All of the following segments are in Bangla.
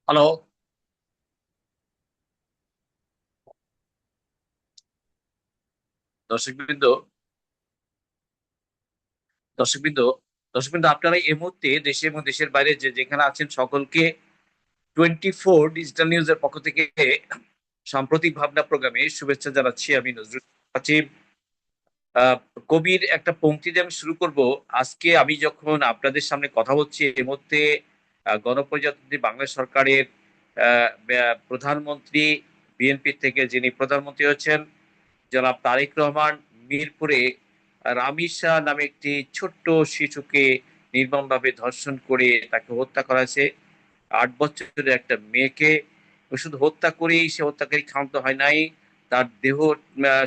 হ্যালো। দর্শকবৃন্দ দর্শকবৃন্দ দর্শকবৃন্দ, আপনারা এই মুহূর্তে দেশে এবং দেশের বাইরে যে যেখানে আছেন সকলকে 24 ডিজিটাল নিউজের পক্ষ থেকে সাম্প্রতিক ভাবনা প্রোগ্রামে শুভেচ্ছা জানাচ্ছি। আমি নজরুল হাকিম। আহ, কবির একটা পংক্তি দিয়ে আমি শুরু করব। আজকে আমি যখন আপনাদের সামনে কথা বলছি এই মুহূর্তে গণপ্রজাতন্ত্রী বাংলাদেশ সরকারের প্রধানমন্ত্রী, বিএনপি থেকে যিনি প্রধানমন্ত্রী হচ্ছেন জনাব তারেক রহমান, মিরপুরে রামিসা নামে একটি ছোট্ট শিশুকে নির্মমভাবে ধর্ষণ করে তাকে হত্যা করা হয়েছে। 8 বছরের একটা মেয়েকে শুধু হত্যা করেই সে হত্যাকারী ক্ষান্ত হয় নাই, তার দেহ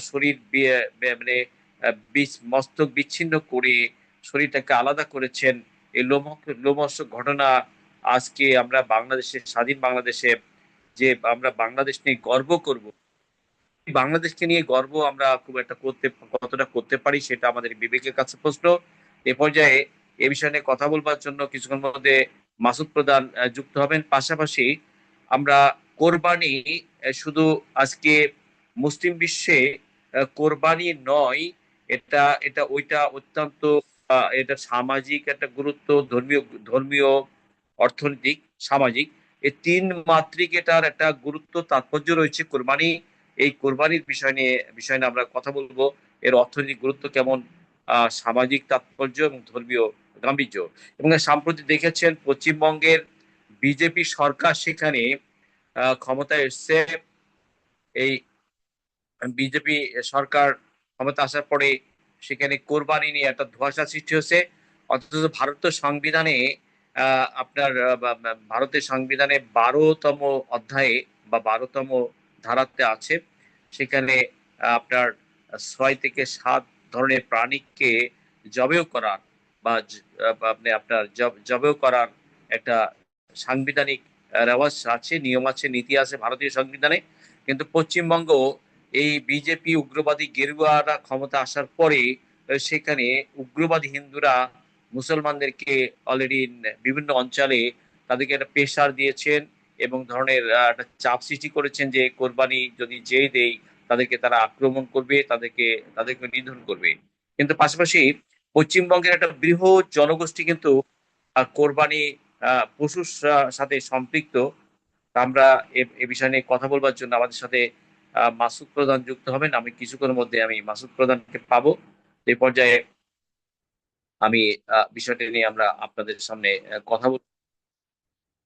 শরীর মানে মস্তক বিচ্ছিন্ন করে শরীরটাকে আলাদা করেছেন। এই লোমহর্ষক ঘটনা আজকে আমরা বাংলাদেশে, স্বাধীন বাংলাদেশে, যে আমরা বাংলাদেশ নিয়ে গর্ব করব, বাংলাদেশকে নিয়ে গর্ব আমরা খুব একটা কতটা করতে পারি সেটা আমাদের বিবেকের কাছে প্রশ্ন। এ পর্যায়ে এ বিষয় নিয়ে কথা বলবার জন্য কিছুক্ষণ মধ্যে মাসুদ প্রধান যুক্ত হবেন। পাশাপাশি আমরা কোরবানি, শুধু আজকে মুসলিম বিশ্বে কোরবানি নয়, এটা এটা ওইটা অত্যন্ত এটা সামাজিক একটা গুরুত্ব, ধর্মীয় ধর্মীয় অর্থনৈতিক, সামাজিক, এই তিন মাত্রিক এটার একটা গুরুত্ব তাৎপর্য রয়েছে কোরবানি। এই কোরবানির বিষয় নিয়ে আমরা কথা বলবো। এর অর্থনৈতিক গুরুত্ব কেমন, সামাজিক তাৎপর্য এবং ধর্মীয় গাম্ভীর্য। এবং সাম্প্রতিক দেখেছেন পশ্চিমবঙ্গের বিজেপি সরকার সেখানে ক্ষমতায় এসছে। এই বিজেপি সরকার ক্ষমতা আসার পরে সেখানে কোরবানি নিয়ে একটা ধোঁয়াশা সৃষ্টি হয়েছে। অথচ ভারতীয় সংবিধানে ভারতের সংবিধানে 12তম অধ্যায়ে বা 12তম ধারাতে আছে, সেখানে আপনার 6 থেকে 7 ধরনের প্রাণীকে জবেও করার আপনি আপনার জবেও করার একটা সাংবিধানিক রেওয়াজ আছে, নিয়ম আছে, নীতি আছে ভারতীয় সংবিধানে। কিন্তু পশ্চিমবঙ্গ এই বিজেপি উগ্রবাদী গেরুয়ারা ক্ষমতা আসার পরে সেখানে উগ্রবাদী হিন্দুরা মুসলমানদেরকে অলরেডি বিভিন্ন অঞ্চলে তাদেরকে একটা প্রেশার দিয়েছেন এবং ধরনের একটা চাপ সৃষ্টি করেছেন যে কোরবানি যদি যেই দেই তাদেরকে তারা আক্রমণ করবে, তাদেরকে নিধন করবে। কিন্তু পাশাপাশি পশ্চিমবঙ্গের একটা বৃহৎ জনগোষ্ঠী কিন্তু কোরবানি পশুর সাথে সম্পৃক্ত। আমরা এ বিষয় নিয়ে কথা বলবার জন্য আমাদের সাথে মাসুদ প্রধান যুক্ত হবেন। আমি কিছুক্ষণের মধ্যে আমি মাসুদ প্রধানকে পাবো। এই পর্যায়ে আমি বিষয়টি নিয়ে আমরা আপনাদের সামনে কথা বল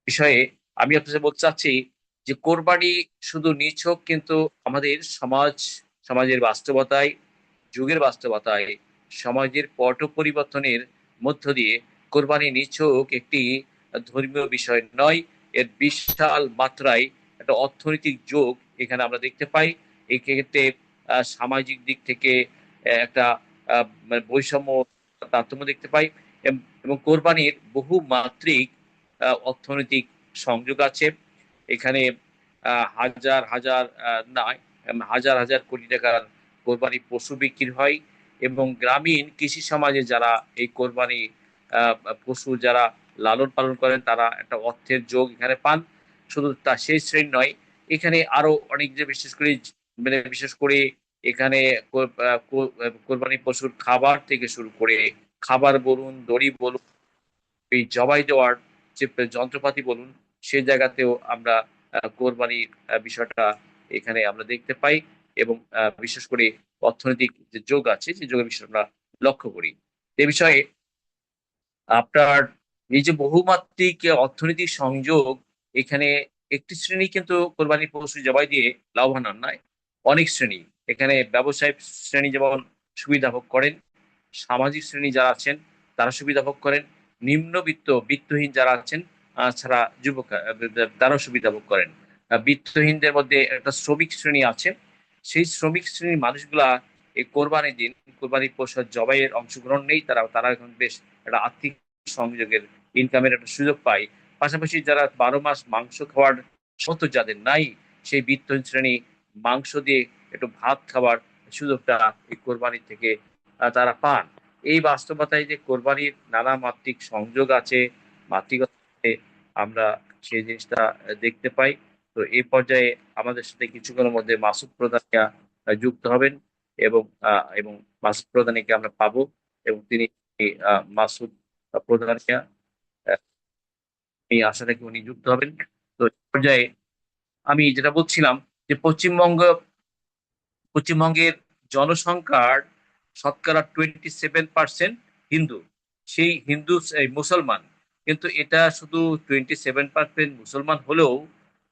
বিষয়ে আমি আপনাদের বলতে চাচ্ছি যে কোরবানি শুধু নিছক কিন্তু আমাদের সমাজের বাস্তবতায়, যুগের বাস্তবতায়, সমাজের পট পরিবর্তনের মধ্য দিয়ে কোরবানি নিছক একটি ধর্মীয় বিষয় নয়, এর বিশাল মাত্রায় একটা অর্থনৈতিক যোগ এখানে আমরা দেখতে পাই। এই ক্ষেত্রে সামাজিক দিক থেকে একটা মানে বৈষম্য, তারতম্য দেখতে পাই। এবং কোরবানির বহু মাত্রিক অর্থনৈতিক সংযোগ আছে এখানে। হাজার হাজার নয়, হাজার হাজার কোটি টাকার কোরবানি পশু বিক্রি হয়। এবং গ্রামীণ কৃষি সমাজে যারা এই কোরবানি আহ, পশু যারা লালন পালন করেন তারা একটা অর্থের যোগ এখানে পান। শুধু তা সেই শ্রেণী নয়, এখানে আরো অনেক, যে বিশেষ করে এখানে কোরবানি পশুর খাবার থেকে শুরু করে, খাবার বলুন, দড়ি বলুন, এই জবাই দেওয়ার যে যন্ত্রপাতি বলুন, সেই জায়গাতেও আমরা কোরবানির বিষয়টা এখানে আমরা দেখতে পাই। এবং বিশেষ করে অর্থনৈতিক যে যোগ আছে, যে যোগের বিষয়টা আমরা লক্ষ্য করি। এ বিষয়ে আপনার এই যে বহুমাত্রিক অর্থনৈতিক সংযোগ, এখানে একটি শ্রেণী কিন্তু কোরবানি পশু জবাই দিয়ে লাভবান হন নয়, অনেক শ্রেণী এখানে ব্যবসায়ী শ্রেণী যেমন সুবিধা ভোগ করেন, সামাজিক শ্রেণী যারা আছেন তারা সুবিধা ভোগ করেন, বিত্তহীন যারা আছেন ছাড়া যুবক তারাও সুবিধা ভোগ করেন। বিত্তহীনদের মধ্যে একটা শ্রমিক শ্রেণী আছে। সেই শ্রমিক শ্রেণীর মানুষগুলা এই কোরবানির দিন কোরবানি পশু জবাইয়ের অংশগ্রহণ নেই, তারা তারা এখন বেশ একটা আর্থিক সংযোগের, ইনকামের একটা সুযোগ পায়। পাশাপাশি যারা 12 মাস মাংস খাওয়ার মতো যাদের নাই, সেই বিত্তহীন শ্রেণী মাংস দিয়ে একটু ভাত খাবার সুযোগটা এই কোরবানি থেকে তারা পান। এই বাস্তবতায় যে কোরবানির নানা মাত্রিক সংযোগ আছে, মাত্রিকতা আছে, আমরা সেই জিনিসটা দেখতে পাই। তো এই পর্যায়ে আমাদের সাথে কিছুক্ষণের মধ্যে মাসুদ প্রধানিয়া যুক্ত হবেন এবং এবং মাসুদ প্রধানীকে আমরা পাবো এবং তিনি মাসুদ প্রধানিয়া এই আশা থেকে উনি যুক্ত হবেন। তো এই পর্যায়ে আমি যেটা বলছিলাম যে পশ্চিমবঙ্গের জনসংখ্যার শতকরা 27% হিন্দু। সেই হিন্দু এই মুসলমান, কিন্তু এটা শুধু 27% মুসলমান হলেও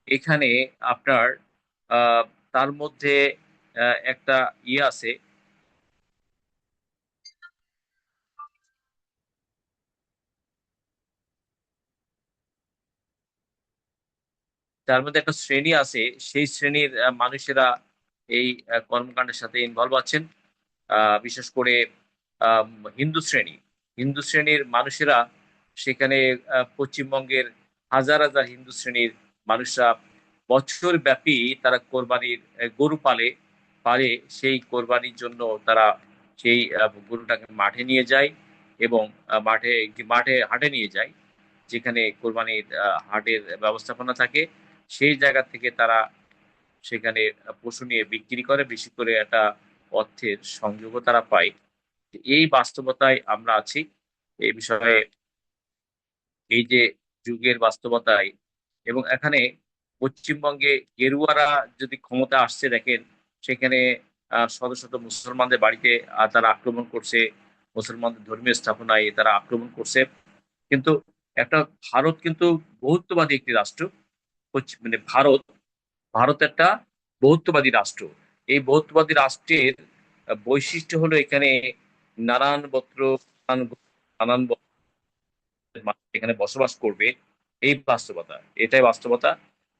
এখানে আপনার আহ, তার মধ্যে একটা ইয়ে আছে, তার মধ্যে একটা শ্রেণী আছে, সেই শ্রেণীর মানুষেরা এই কর্মকাণ্ডের সাথে ইনভলভ আছেন। বিশেষ করে আম, হিন্দু শ্রেণী হিন্দু শ্রেণীর মানুষেরা সেখানে পশ্চিমবঙ্গের হাজার হাজার হিন্দু শ্রেণীর মানুষরা বছর ব্যাপী তারা কোরবানির গরু পালে সেই কোরবানির জন্য তারা সেই গরুটাকে মাঠে নিয়ে যায় এবং মাঠে মাঠে হাটে নিয়ে যায়, যেখানে কোরবানির হাটের ব্যবস্থাপনা থাকে। সেই জায়গা থেকে তারা সেখানে পশু নিয়ে বিক্রি করে, বেশি করে একটা অর্থের সংযোগও তারা পায়। এই বাস্তবতায় আমরা আছি। এই বিষয়ে এই যে যুগের বাস্তবতায়, এবং এখানে পশ্চিমবঙ্গে গেরুয়ারা যদি ক্ষমতা আসছে দেখেন, সেখানে শত শত মুসলমানদের বাড়িতে তারা আক্রমণ করছে, মুসলমানদের ধর্মীয় স্থাপনায় তারা আক্রমণ করছে। কিন্তু একটা ভারত কিন্তু বহুত্ববাদী একটি রাষ্ট্র। মানে ভারত ভারত একটা বহুত্ববাদী রাষ্ট্র। এই বহুত্ববাদী রাষ্ট্রের বৈশিষ্ট্য হলো এখানে নানান গোত্র, নানান মানুষ এখানে বসবাস করবে। এই বাস্তবতা, এটাই বাস্তবতা,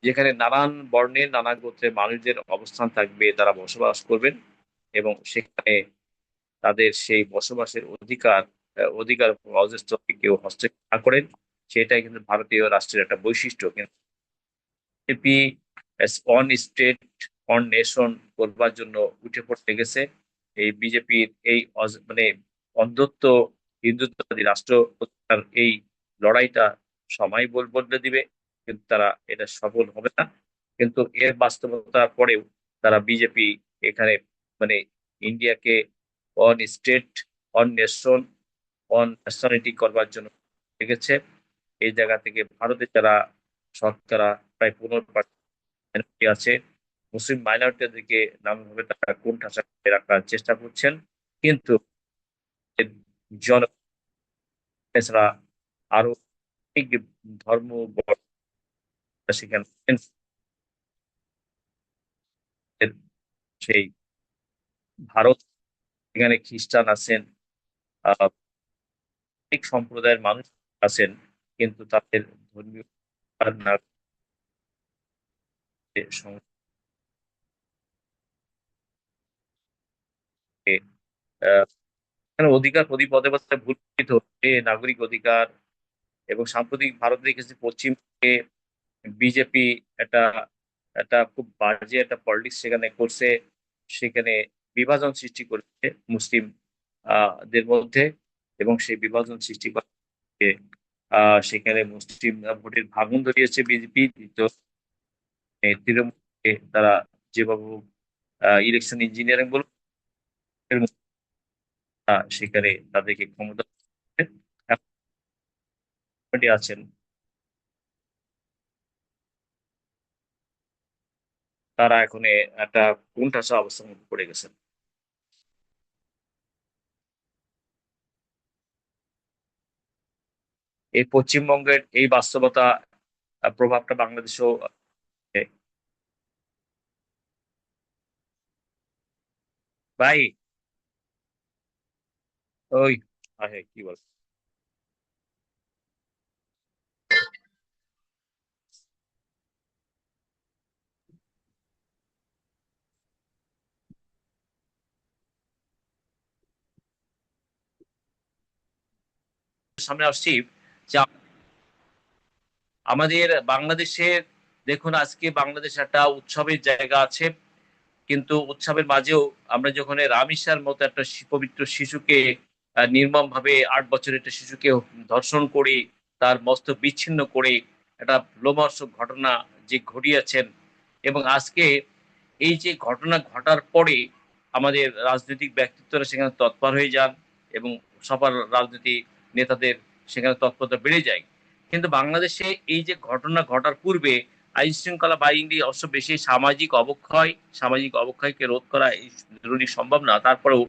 যেখানে নানান বর্ণের নানা গোত্রের মানুষদের অবস্থান থাকবে, তারা বসবাস করবেন এবং সেখানে তাদের সেই বসবাসের অধিকার অজস্র কেউ হস্তক্ষেপ না করেন। সেটাই কিন্তু ভারতীয় রাষ্ট্রের একটা বৈশিষ্ট্য। কিন্তু BJP on state one nation করবার জন্য উঠে পড়তে গেছে। এই বিজেপির এই মানে অন্ধত্ব হিন্দুত্ববাদী রাষ্ট্র প্রতিষ্ঠার এই লড়াইটা সময় বদলে দিবে, কিন্তু তারা এটা সফল হবে না। কিন্তু এর বাস্তবতা পরেও তারা বিজেপি এখানে মানে ইন্ডিয়াকে one state one nation one nationality করবার জন্য লেগেছে। এই জায়গা থেকে ভারতে যারা শতকরা প্রায় 15% মাইনরিটি আছে, মুসলিম মাইনরিটিদেরকে নানাভাবে তারা কোণঠাসা করে রাখার চেষ্টা করছেন। কিন্তু এর জন এছাড়া আরো অনেক ধর্ম সেখানে সেই ভারত, এখানে খ্রিস্টান আছেন, অনেক সম্প্রদায়ের মানুষ আছেন, কিন্তু তাদের ধর্মীয় না সংস্কৃতিকে এখানে অধিকার পদে পদে ভুল হচ্ছে, নাগরিক অধিকার। এবং সাম্প্রতিক ভারত দেখেছি পশ্চিমবঙ্গে বিজেপি একটা একটা খুব বাজে একটা পলিটিক্স সেখানে করছে। সেখানে বিভাজন সৃষ্টি করেছে মুসলিম দের মধ্যে, এবং সেই বিভাজন সৃষ্টি করে সেখানে মুসলিম ভোটের ভাঙন ধরিয়েছে বিজেপি। তো তৃণমূলকে তারা যেভাবে ইলেকশন ইঞ্জিনিয়ারিং বলুন, এর মধ্যে, সেখানে তাদেরকে ক্ষমতা আছেন, তারা এখন একটা কোণঠাসা অবস্থার মধ্যে পড়ে গেছেন। এই পশ্চিমবঙ্গের এই বাস্তবতা প্রভাবটা বাংলাদেশেও ভাই ওই কি বল, সামনে আসছি যে আমাদের বাংলাদেশের, দেখুন আজকে বাংলাদেশ একটা উৎসবের জায়গা আছে, কিন্তু উৎসবের মাঝেও আমরা যখন রামিসার মতো একটা পবিত্র শিশুকে নির্মম ভাবে 8 বছরের একটা শিশুকে ধর্ষণ করে তার মস্তক বিচ্ছিন্ন করে একটা লোমহর্ষক ঘটনা যে ঘটিয়েছেন, এবং আজকে এই যে ঘটনা ঘটার পরে আমাদের রাজনৈতিক ব্যক্তিত্বরা সেখানে তৎপর হয়ে যান এবং সবার রাজনীতি নেতাদের সেখানে তৎপরতা বেড়ে যায়। কিন্তু বাংলাদেশে এই যে ঘটনা ঘটার পূর্বে আইন শৃঙ্খলা বাহিনী অবশ্য বেশি সামাজিক অবক্ষয়কে রোধ করা এই জরুরি সম্ভব না। তারপরেও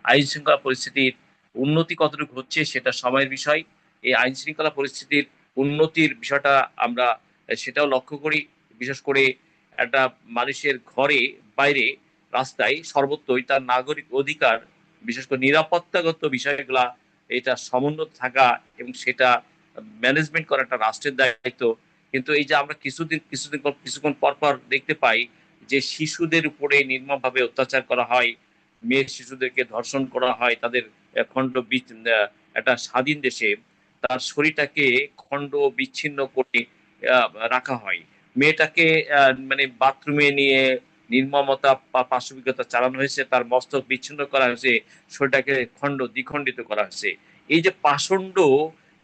আইন শৃঙ্খলা পরিস্থিতির উন্নতি কতটুকু হচ্ছে সেটা সময়ের বিষয়। এই আইন শৃঙ্খলা পরিস্থিতির উন্নতির বিষয়টা আমরা সেটাও লক্ষ্য করি। বিশেষ করে একটা মানুষের ঘরে বাইরে রাস্তায় সর্বত্রই তার নাগরিক অধিকার, বিশেষ করে নিরাপত্তাগত বিষয়গুলা এটা সমুন্নত থাকা এবং সেটা ম্যানেজমেন্ট করা একটা রাষ্ট্রের দায়িত্ব। কিন্তু এই যে আমরা কিছুক্ষণ পর পর দেখতে পাই যে শিশুদের উপরে নির্মমভাবে অত্যাচার করা হয়, মেয়ে শিশুদেরকে ধর্ষণ করা হয়, তাদের একটা স্বাধীন দেশে তার শরীরটাকে খণ্ড বিচ্ছিন্ন করে রাখা হয়। মেয়েটাকে মানে বাথরুমে নিয়ে নির্মমতা পাশবিকতা চালানো হয়েছে, তার মস্তক বিচ্ছিন্ন করা হয়েছে, শরীরটাকে দ্বিখণ্ডিত করা হয়েছে। এই যে পাষণ্ড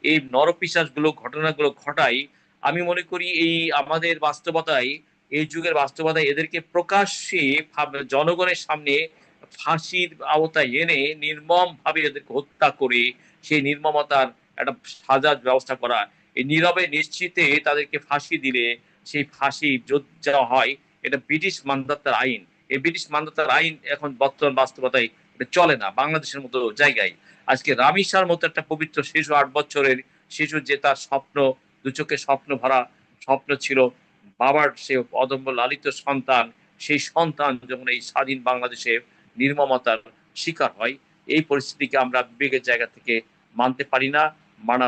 এই নরপিশাচ গুলো ঘটনাগুলো ঘটাই, আমি মনে করি এই আমাদের বাস্তবতায়, এই যুগের বাস্তবতায় এদেরকে প্রকাশ্যে জনগণের সামনে ফাঁসির আওতায় এনে নির্মম ভাবে এদেরকে হত্যা করে সেই নির্মমতার একটা সাজার ব্যবস্থা করা, এই নীরবে নিশ্চিতে তাদেরকে ফাঁসি দিলে সেই ফাঁসি যা হয়, এটা ব্রিটিশ মানধাতার আইন। এই ব্রিটিশ মানধাতার আইন এখন বর্তমান বাস্তবতায় এটা চলে না বাংলাদেশের মতো জায়গায়। আজকে রামিসার মতো একটা পবিত্র শিশু, 8 বছরের শিশু, যে তার স্বপ্ন, দু চোখে স্বপ্ন ভরা স্বপ্ন ছিল, বাবার সে অদম্য লালিত সন্তান, সেই সন্তান যখন এই স্বাধীন বাংলাদেশে নির্মমতার শিকার হয়, এই পরিস্থিতিকে আমরা বিবেকের জায়গা থেকে মানতে পারি না, মানা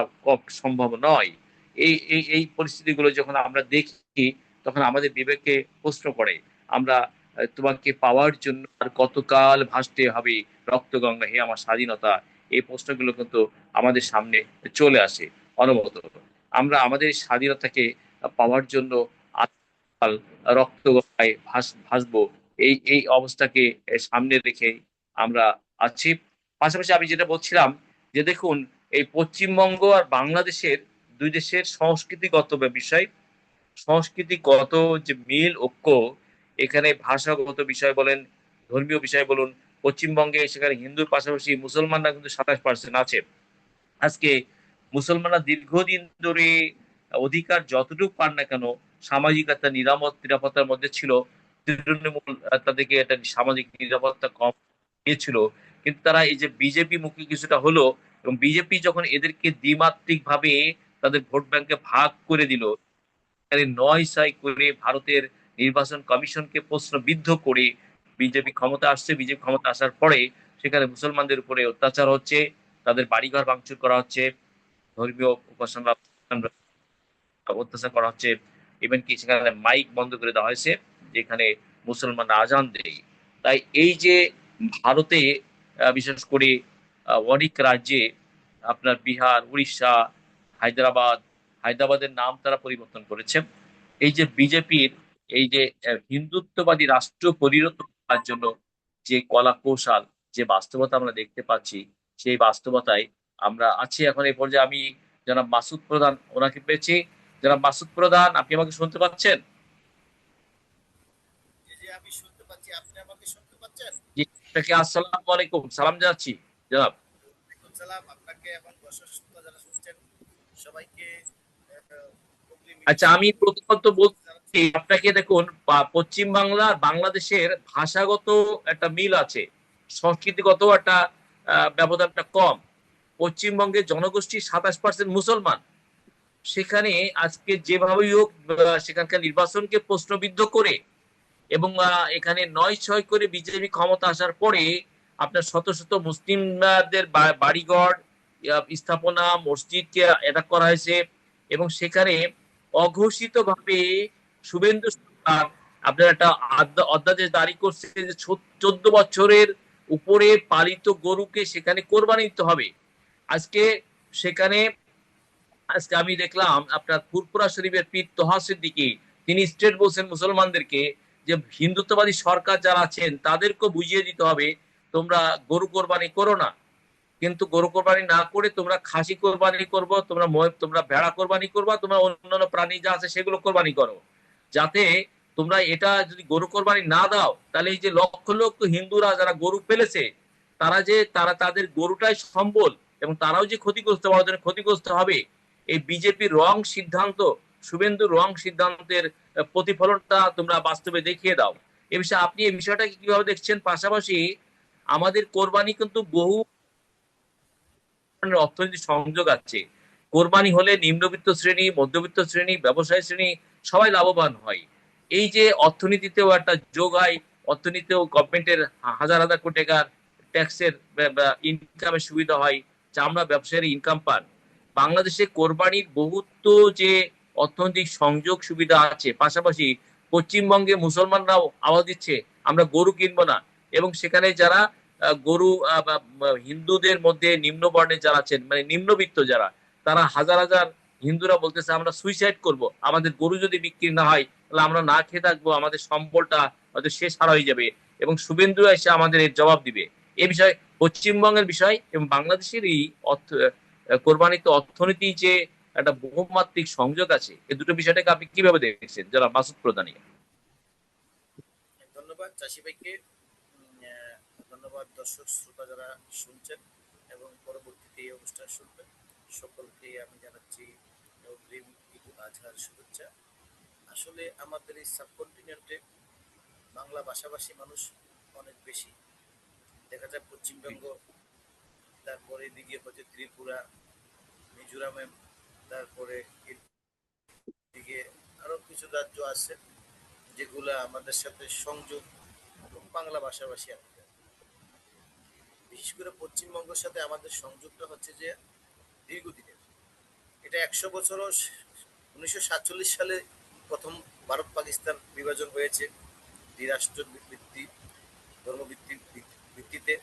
সম্ভব নয়। এই পরিস্থিতিগুলো যখন আমরা দেখি তখন আমাদের বিবেকে প্রশ্ন করে, আমরা তোমাকে পাওয়ার জন্য আর কতকাল ভাসতে হবে রক্ত গঙ্গা, হে আমার স্বাধীনতা। এই প্রশ্নগুলো কিন্তু আমাদের সামনে চলে আসে অনবরত। আমরা আমাদের স্বাধীনতাকে পাওয়ার জন্য আজকাল রক্ত গঙ্গায় ভাসবো, এই অবস্থাকে সামনে রেখে আমরা আছি। পাশাপাশি আমি যেটা বলছিলাম যে দেখুন, এই পশ্চিমবঙ্গ আর বাংলাদেশের দুই দেশের সংস্কৃতিগত বিষয়, সংস্কৃতিগত যে মিল ঐক্য, এখানে ভাষাগত বিষয় বলেন, ধর্মীয় বিষয় বলুন, পশ্চিমবঙ্গে সেখানে হিন্দুর পাশাপাশি মুসলমানরা কিন্তু 27% আছে। আজকে মুসলমানরা দীর্ঘদিন ধরে অধিকার যতটুকু পান না কেন, সামাজিক একটা নিরাপত্তার মধ্যে ছিল, তৃণমূল তাদেরকে একটা সামাজিক নিরাপত্তা কম দিয়েছিল। কিন্তু তারা এই যে বিজেপি মুখী কিছুটা হলো, এবং বিজেপি যখন এদেরকে দ্বিমাত্রিক ভাবে তাদের ভোট ব্যাংকে ভাগ করে দিল, নয় ছয় করে ভারতের নির্বাচন কমিশনকে প্রশ্নবিদ্ধ করে বিজেপি ক্ষমতা আসার পরে সেখানে মুসলমানদের উপরে অত্যাচার হচ্ছে, তাদের বাড়িঘর ভাঙচুর করা হচ্ছে, ধর্মীয় উপাসনা অত্যাচার করা হচ্ছে, ইভেন কি সেখানে মাইক বন্ধ করে দেওয়া হয়েছে যেখানে মুসলমানরা আজান দেয়। তাই এই যে ভারতে বিশেষ করে অনেক রাজ্যে, আপনার বিহার, উড়িষ্যা, হায়দ্রাবাদ, হায়দ্রাবাদের নাম তারা পরিবর্তন করেছে। এই যে বিজেপির এই যে হিন্দুত্ববাদী রাষ্ট্র পরিণত করার জন্য যে কলা কৌশল, যে বাস্তবতা আমরা দেখতে পাচ্ছি, সেই বাস্তবতায় আমরা আছি এখন এই পর্যায়ে। আমি জনাব মাসুদ প্রধান ওনাকে পেয়েছি। জনাব মাসুদ প্রধান, আপনি আমাকে শুনতে পাচ্ছেন? আমি শুনতে পাচ্ছি, আপনি আমাকে শুনতে পাচ্ছেন? জি, আপনাকে আসসালামু আলাইকুম, সালাম জানাচ্ছি জনাব। ওয়ালাইকুম সালাম, আপনাকে এবং দর্শক শ্রোতা যারা শুনছেন সবাইকে আচ্ছা, আমি প্রথমত বলছি আপনাকে, দেখুন পশ্চিম বাংলা বাংলাদেশের ভাষাগত একটা মিল আছে, সংস্কৃতিগত একটা ব্যবধানটা কম। পশ্চিমবঙ্গের জনগোষ্ঠী 27% মুসলমান। সেখানে আজকে যেভাবেই হোক সেখানকার নির্বাচনকে প্রশ্নবিদ্ধ করে এবং এখানে 9-6 করে বিজেপি ক্ষমতা আসার পরে আপনার শত শত মুসলিমদের বাড়িঘর, স্থাপনা, মসজিদকে অ্যাটাক করা হয়েছে, এবং সেখানে অঘোষিত ভাবে শুভেন্দু সরকার আপনার একটা অধ্যাদেশ জারি করছে যে 14 বছরের উপরে পালিত গরুকে সেখানে কোরবানি দিতে হবে। আজকে সেখানে আজকে আমি দেখলাম আপনার ফুরফুরা শরীফের পীর তোহা সিদ্দিকী, তিনি স্ট্রেট বলছেন মুসলমানদেরকে যে হিন্দুত্ববাদী সরকার যারা আছেন তাদেরকে বুঝিয়ে দিতে হবে তোমরা গরু কোরবানি করো না। কিন্তু গরু কোরবানি না করে তোমরা খাসি কোরবানি করবো, তোমরা ভেড়া কোরবানি করবা, তোমরা অন্যান্য প্রাণী যা আছে সেগুলো কোরবানি করো, যাতে তোমরা এটা যদি গরু কোরবানি না দাও তাহলে এই যে লক্ষ লক্ষ হিন্দুরা যারা গরু ফেলেছে, তারা তাদের গরুটাই সম্বল, এবং তারাও যে ক্ষতিগ্রস্ত হওয়ার জন্য ক্ষতিগ্রস্ত হবে। এই বিজেপির রং সিদ্ধান্ত, শুভেন্দুর রং সিদ্ধান্তের প্রতিফলনটা তোমরা বাস্তবে দেখিয়ে দাও। এ বিষয়ে আপনি এই বিষয়টাকে কিভাবে দেখছেন? পাশাপাশি আমাদের কোরবানি কিন্তু বহু ধরনের অর্থনৈতিক সংযোগ আছে। কোরবানি হলে নিম্নবিত্ত শ্রেণী, মধ্যবিত্ত শ্রেণী, ব্যবসায়ী শ্রেণী সবাই লাভবান হয়। এই যে অর্থনীতিতেও একটা যোগ হয়, অর্থনীতিতেও গভর্নমেন্টের হাজার হাজার কোটি টাকার ট্যাক্সের ইনকামের সুবিধা হয়, চামড়া ব্যবসায়ী ইনকাম পান। বাংলাদেশে কোরবানির বহুত যে অর্থনৈতিক সংযোগ সুবিধা আছে, পাশাপাশি পশ্চিমবঙ্গে মুসলমানরাও আওয়াজ দিচ্ছে আমরা গরু কিনবো না, এবং সেখানে যারা গরু হিন্দুদের মধ্যে নিম্ন বর্ণে যারা আছেন, মানে নিম্নবিত্ত যারা, তারা হাজার হাজার হিন্দুরা বলতেছে আমরা সুইসাইড করব, আমাদের গরু যদি বিক্রি না হয় তাহলে আমরা না খেয়ে থাকবো, আমাদের সম্বলটা হয়তো শেষ হারা হয়ে যাবে, এবং শুভেন্দু এসে আমাদের এর জবাব দিবে। এ বিষয়ে পশ্চিমবঙ্গের বিষয় এবং বাংলাদেশের এই কোরবানিতে অর্থনীতি যে একটা বহুমাত্রিক সংযোগ আছে, এই দুটো বিষয়টাকে আপনি কিভাবে দেখছেন যারা মাসুদ প্রধানী? ধন্যবাদ চাষি ভাইকে। ধন্যবাদ দর্শক শ্রোতা যারা শুনছেন এবং পরবর্তীতে এই অনুষ্ঠান শুনবেন, সকলকে আমি জানাচ্ছি অগ্রিম ঈদ উল আজহার শুভেচ্ছা। আসলে আমাদের এই সাবকন্টিনেন্টে বাংলা ভাষাভাষী মানুষ অনেক বেশি। দেখা যায় পশ্চিমবঙ্গ, তারপরে এদিকে হচ্ছে ত্রিপুরা, মিজোরামে, তারপরে এদিকে আরো কিছু রাজ্য আছে যেগুলা আমাদের সাথে সংযোগ এবং বাংলা ভাষাভাষী আছে। বিশেষ করে পশ্চিমবঙ্গের সাথে আমাদের সংযোগটা হচ্ছে যে দীর্ঘদিনের। এটা 100 বছরও, 1947 সালে প্রথম ভারত পাকিস্তান বিভাজন হয়েছে দ্বিরাষ্ট্র ভিত্তি, ধর্মভিত্তিক ভিত্তিতে।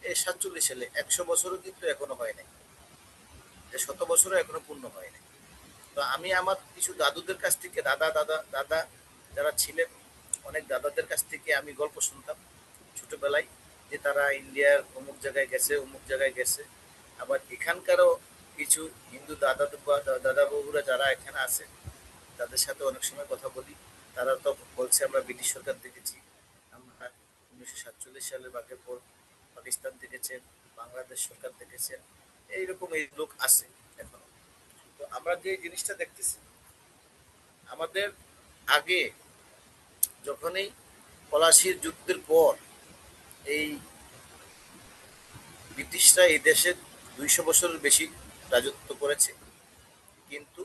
এই 47 সালে 100 বছরও কিন্তু এখনো হয় নাই, যে 100 বছরও এখনো পূর্ণ হয় নাই। তো আমি আমার কিছু দাদুদের কাছ থেকে, দাদা দাদা দাদা যারা ছিলেন, অনেক দাদাদের কাছ থেকে আমি গল্প শুনতাম ছোটবেলায়, যে তারা ইন্ডিয়ার অমুক জায়গায় গেছে, অমুক জায়গায় গেছে। আবার এখানকারও কিছু হিন্দু দাদা দাদা বাবুরা যারা এখানে আছে, তাদের সাথে অনেক সময় কথা বলি। তারা তো বলছে আমরা ব্রিটিশ সরকার দেখেছি, আমরা 1947 সালে বাঘের পর পাকিস্তান দেখেছেন, বাংলাদেশ সরকার দেখেছেন, এইরকম এই লোক আছে এখনো। তো আমরা যে জিনিসটা দেখতেছি, আমাদের আগে যখনই পলাশির যুদ্ধের পর এই ব্রিটিশরা এই দেশে 200 বছরের বেশি রাজত্ব করেছে, কিন্তু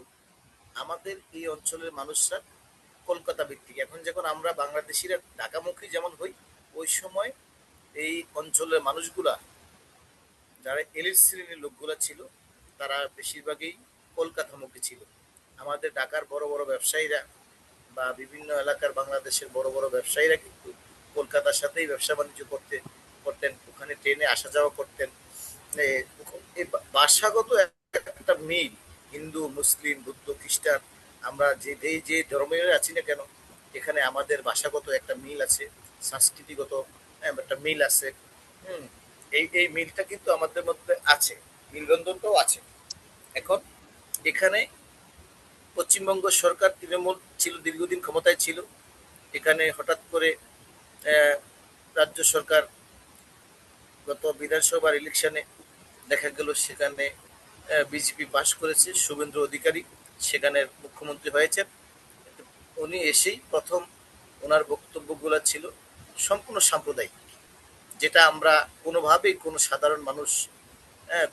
আমাদের এই অঞ্চলের মানুষরা কলকাতা ভিত্তিক। এখন যখন আমরা বাংলাদেশিরা ঢাকামুখী যেমন হই, ওই সময় এই অঞ্চলের মানুষগুলা, যারা এলিট শ্রেণীর লোকগুলা ছিল, তারা বেশিরভাগই কলকাতামুখী ছিল। আমাদের ঢাকার বড় বড় ব্যবসায়ীরা বা বিভিন্ন এলাকার বাংলাদেশের বড় বড় ব্যবসায়ীরা কিন্তু কলকাতার সাথেই ব্যবসা বাণিজ্য করতেন, ওখানে ট্রেনে আসা যাওয়া করতেন। এই ভাষাগত একটা মিল, হিন্দু মুসলিম বৌদ্ধ খ্রিস্টান, আমরা যে ধর্মের আছি না কেন, এখানে আমাদের ভাষাগত একটা মিল আছে, সংস্কৃতিগত একটা মিল আছে। হুম, এই মিলটা কিন্তু আমাদের মধ্যে আছে, মিলবন্ধনটাও আছে। এখন এখানে পশ্চিমবঙ্গ সরকার তৃণমূল ছিল, দীর্ঘদিন ক্ষমতায় ছিল। এখানে হঠাৎ করে আহ, রাজ্য সরকার গত বিধানসভার ইলেকশনে দেখা গেল সেখানে বিজেপি পাশ করেছে, শুভেন্দু অধিকারী সেখানের মুখ্যমন্ত্রী হয়েছেন। উনি এসেই প্রথম ওনার বক্তব্যগুলো ছিল সম্পূর্ণ সাম্প্রদায়িক, যেটা আমরা কোনোভাবেই কোনো সাধারণ মানুষ,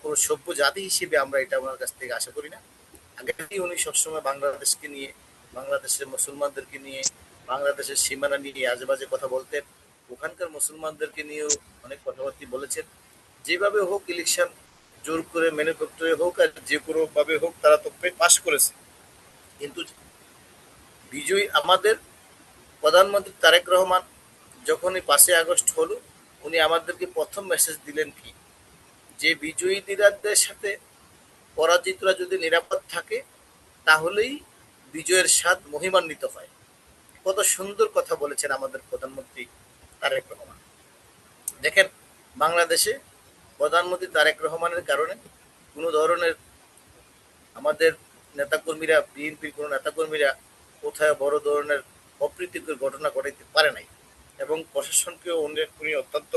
কোনো সভ্য জাতি হিসেবে আমরা এটা ওনার কাছ থেকে আশা করি না। আগে থেকেই উনি সবসময় বাংলাদেশকে নিয়ে, বাংলাদেশের মুসলমানদেরকে নিয়ে, বাংলাদেশের সীমানা নিয়ে আজেবাজে কথা বলতেন। ওখানকার মুসলমানদেরকে নিয়েও অনেক কথাবার্তা বলেছেন। যেভাবে হোক ইলেকশন জোর করে ম্যানুফ্যাক্চারে হোক আর যে কোনো ভাবে হোক, তারা তো পাস করেছে। কিন্তু বিজয়ী আমাদের প্রধানমন্ত্রী তারেক রহমান যখনই 5ই আগস্ট হলো, উনি আমাদেরকে প্রথম মেসেজ দিলেন কি, যে বিজয়ীদের সাথে পরাজিতরা যদি নিরাপদ থাকে, তাহলেই বিজয়ের স্বাদ মহিমান্বিত হয়। কত সুন্দর কথা বলেছেন আমাদের প্রধানমন্ত্রী তারেক রহমান। দেখেন, বাংলাদেশে প্রধানমন্ত্রী তারেক রহমানের কারণে কোনো ধরনের আমাদের নেতাকর্মীরা, বিএনপির কোনো নেতাকর্মীরা কোথায় বড় ধরনের অপ্রীতিকর ঘটনা ঘটাইতে পারে নাই, এবং প্রশাসনকেও উনি অত্যন্ত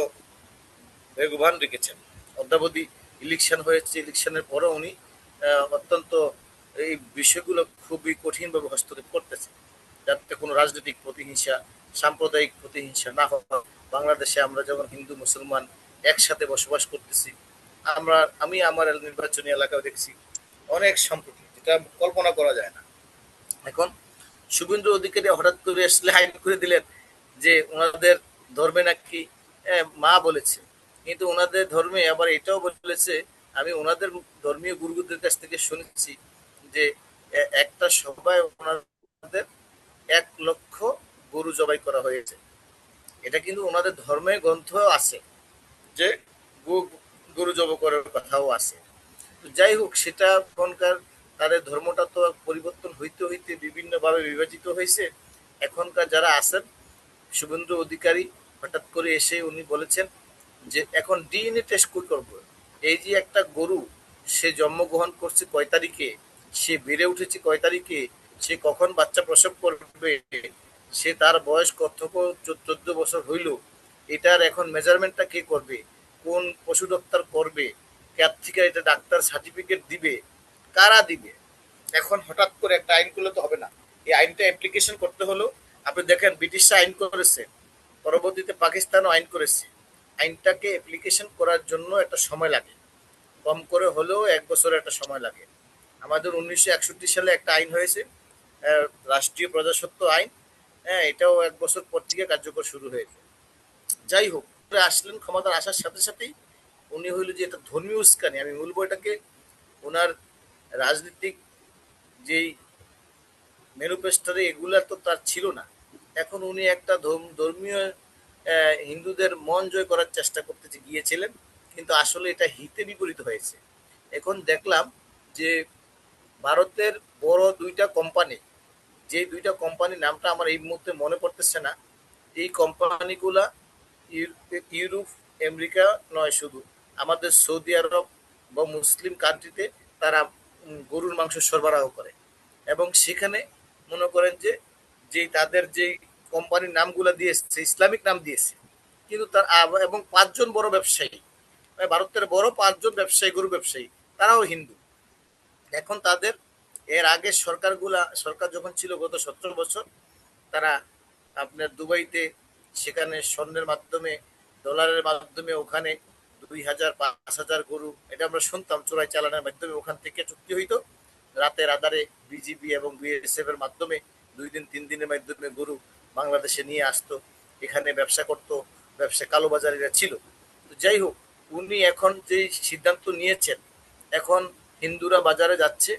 বেগবান রেখেছেন। অদ্যাবধি ইলেকশন হয়েছে, ইলেকশনের পরও উনি অত্যন্ত এই বিষয়গুলো খুবই কঠিনভাবে হস্তক্ষেপ করতেছে, যাতে কোনো রাজনৈতিক প্রতিহিংসা, সাম্প্রদায়িক প্রতিহিংসা না হয়। বাংলাদেশে আমরা যখন হিন্দু মুসলমান একসাথে বসবাস করতেছি, আমি আমার নির্বাচনী এলাকায় দেখছি অনেক সম্প্রীতি, যেটা কল্পনা করা যায় না। এখন শুভেন্দু অধিকারী হঠাৎ করে আসলে আইন করে দিলেন যে ওনাদের ধর্মে নাকি মা বলেছে, কিন্তু ওনাদের ধর্মে আবার এটাও বলেছে, আমি ওনাদের ধর্মীয় গুরুদের কাছ থেকে শুনেছি যে একটা সভায় ওনাদের 1 লক্ষ গরু জবাই করা হয়েছে। এটা কিন্তু ওনাদের ধর্মে গ্রন্থ আছে যে গরু জবাই করার কথাও আছে। যাই হোক, সেটা এখনকার তাদের ধর্মটা তো পরিবর্তন হইতে হইতে বিভিন্নভাবে বিভাজিত হয়েছে। এখনকার যারা আছেন, শুভেন্দু অধিকারী হঠাৎ করে এসে উনি বলেছেন যে এখন ডিএনএ টেস্ট করবো। এই যে একটা গরু, সে জন্মগ্রহণ করছে কয় তারিখে, সে বেড়ে উঠেছে কয় তারিখে, সে কখন বাচ্চা প্রসব করবে, সে তার বয়স কত 14 বছর হইল, এটার এখন মেজারমেন্টটা কে করবে, কোন পশু ডাক্তার করবে, কার থেকে এটা ডাক্তার সার্টিফিকেট দিবে, কারা দিবে। এখন হঠাৎ করে একটা আইন করলে তো হবে না। এই আইনটা অ্যাপ্লিকেশন করতে হলো, আপনি দেখেন ব্রিটিশরা আইন করেছে, পরবর্তীতে পাকিস্তানও আইন করেছে। আইনটাকে অ্যাপ্লিকেশন করার জন্য একটা সময় লাগে, কম করে হলেও 1 বছর একটা সময় লাগে। আমাদের 1961 সালে একটা আইন হয়েছে, রাষ্ট্রীয় প্রজাস্বত্ব আইন। হ্যাঁ, এটাও 1 বছর পর থেকে কার্যকর শুরু হয়েছে। যাই হোক, আসলেন ক্ষমতার আসার সাথে সাথেই উনি হইল যে এটা ধর্মীয় উস্কানি, আমি বলবো এটাকে, ওনার রাজনীতিক যেই ম্যানিফেস্টোরে এগুলা তো তার ছিল না। এখন উনি একটা ধর্মীয় হিন্দুদের মন জয় করার চেষ্টা করতে গিয়েছিলেন, কিন্তু আসলে এটা হিতে বিপরীত হয়েছে। এখন দেখলাম যে ভারতের বড় 2টা কোম্পানি, যে 2টা কোম্পানির নামটা আমার এই মুহূর্তে মনে পড়তেছে না, এই কোম্পানিগুলা ইউরোপ, আমেরিকা নয়, শুধু আমাদের সৌদি আরব বা মুসলিম কান্ট্রিতে তারা গরুর মাংস সরবরাহ করে। এবং সেখানে মনে করেন যে যে তাদের যে কোম্পানির নামগুলো দিয়েছে ইসলামিক নাম দিয়েছে, কিন্তু তার এবং 5জন বড় ব্যবসায়ী, ভারতের বড় 5জন ব্যবসায়ী, গরু ব্যবসায়ী, তারাও হিন্দু। এখন তাদের এর আগে সরকার যখন ছিল গত 17 বছর, তারা আপনার দুবাইতে, সেখানে স্বর্ণের মাধ্যমে, ডলারের মাধ্যমে ওখানে 2,000 5,000 গরু, এটা আমরা শুনতাম, চোরাই চালানের মাধ্যমে ওখান থেকে চুক্তি হইতো, রাতের আধারে বিজিবি এবং বিএসএফ এর মাধ্যমে 2 দিন 3 দিনের মাধ্যমে গরু বাংলাদেশে নিয়ে আসতো, এখানে ব্যবসা করতো, ব্যবসা কালোবাজারিরা ছিল। তো যাই হোক, উনি এখন যে সিদ্ধান্ত নিয়েছেন, এখন হিন্দুরা বাজারে যাচ্ছে,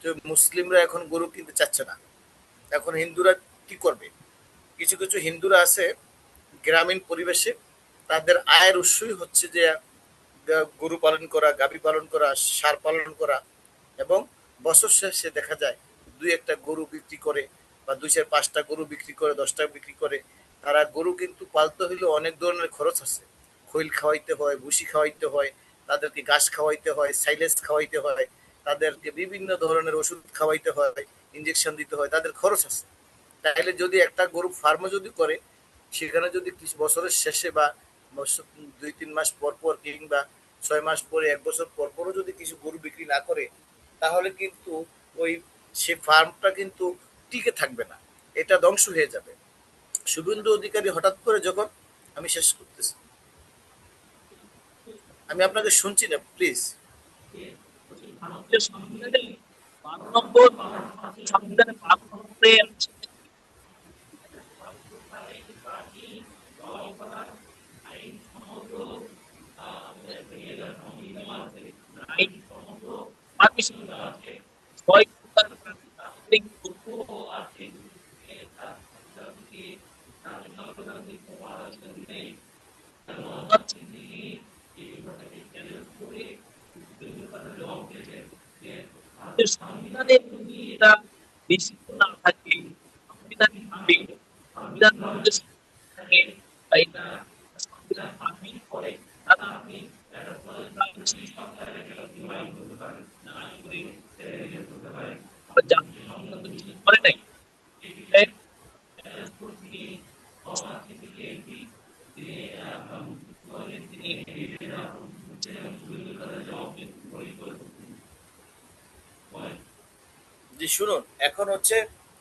তো মুসলিমরা এখন গরু কিনতে চাচ্ছে না। এখন হিন্দুরা কি করবে? কিছু কিছু হিন্দুরা আছে গ্রামীণ পরিবেশে, তাদের আয়ের উৎসই হচ্ছে যে গরু পালন করা, গাভী পালন করা, ষাঁড় পালন করা, এবং বছর শেষে দেখা যায় 2-1টা গরু বিক্রি করে, বা 2-4-5টা গরু বিক্রি করে, 10টা বিক্রি করে। তারা গরু কিন্তু পালতে হইলে অনেক ধরনের খরচ আছে, খৈল খাওয়াইতে হয়, ভুসি খাওয়াইতে হয়, তাদেরকে ঘাস খাওয়াইতে হয়, সাইলেজ খাওয়াইতে হয়, তাদেরকে বিভিন্ন ধরনের ওষুধ খাওয়াইতে হয়, ইঞ্জেকশন দিতে হয়, তাদের খরচ আছে। তাহলে যদি একটা গরু ফার্মও যদি করে, সেখানে যদি কিছু বছরের শেষে বা 2-3 মাস পর পর, কিংবা 6 মাস পরে, 1 বছর পর পরও যদি কিছু গরু বিক্রি না করে, তাহলে কিন্তু ওই সে ফার্মটা কিন্তু টিকে থাকবে না, এটা ধ্বংস হয়ে যাবে। শুভেন্দু অধিকারী হঠাৎ করে যখন, আমি শেষ করতেছি, আমি আপনাকে শুনছি না, প্লিজ। ভারতীয় সংবিধানে 12 নম্বর সংবিধানে 12 নম্বরে আছে আইন পাকিস্তান ছয় প্রকার প্রাকৃতিক দুর্যোগ আছে। আমাদের সংবিধানে যদি এটা নিষিদ্ধ না থাকে, সাংবিধানিক ভাবে সংবিধান থাকে, বা এটা সংবিধান আপিল করে, তারা জি শুনুন, এখন হচ্ছে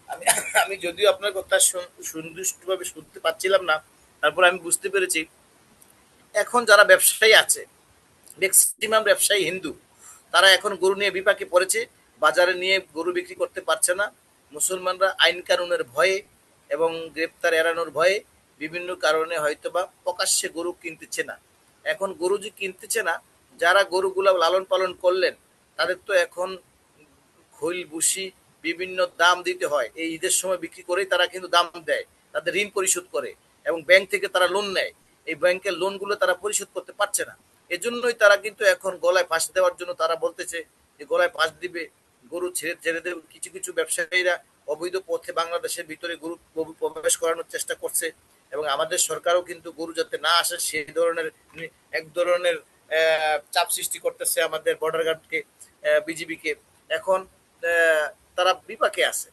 আমি আমি যদিও আপনার কথা সুনির্দিষ্টভাবে শুনতে পাচ্ছিলাম না, তারপর আমি বুঝতে পেরেছি এখন যারা ব্যবসায়ী আছে, ম্যাক্সিমাম ব্যবসায়ী হিন্দু, তারা এখন গরু নিয়ে বিপাকে পড়েছে, বাজারে নিয়ে গরু বিক্রি করতে পারছে না। মুসলমানরা আইন কানুনের ভয়ে এবং গ্রেপ্তার এড়ানোর ভয়ে বিভিন্ন কারণে হয়তোবা প্রকাশ্যে গরু কিনতেছে না। এখন গরু যে কিনতেছে না, যারা গরুগুলা লালন পালন করলেন, তাদের তো এখন খৈল ভুসি বিভিন্ন দাম দিতে হয়, এই ঈদের সময় বিক্রি করেই তারা কিন্তু দাম দেয়, তাদের ঋণ পরিশোধ করে এবং ব্যাংক থেকে তারা লোন নেয়। এই ব্যাংকের লোনগুলো তারা পরিশোধ করতে পারছে না, এজন্যই তারা কিন্তু এখন গলায় ফাঁস দেওয়ার জন্য তারা বলতেছে যে গলায় ফাঁস দিবে, গরু ছেড়ে ছেড়ে দেবে। কিছু কিছু ব্যবসায়ীরা অবৈধ পথে বাংলাদেশের ভিতরে গরু প্রবেশ করানোর চেষ্টা করছে এবং আমাদের সরকারও কিন্তু গরু যাতে না আসে সেই ধরনের এক ধরনের চাপ সৃষ্টি করতেছে আমাদের বর্ডার গার্ডকে, বিজিবিকে। এখন তারা বিপাকে আছে।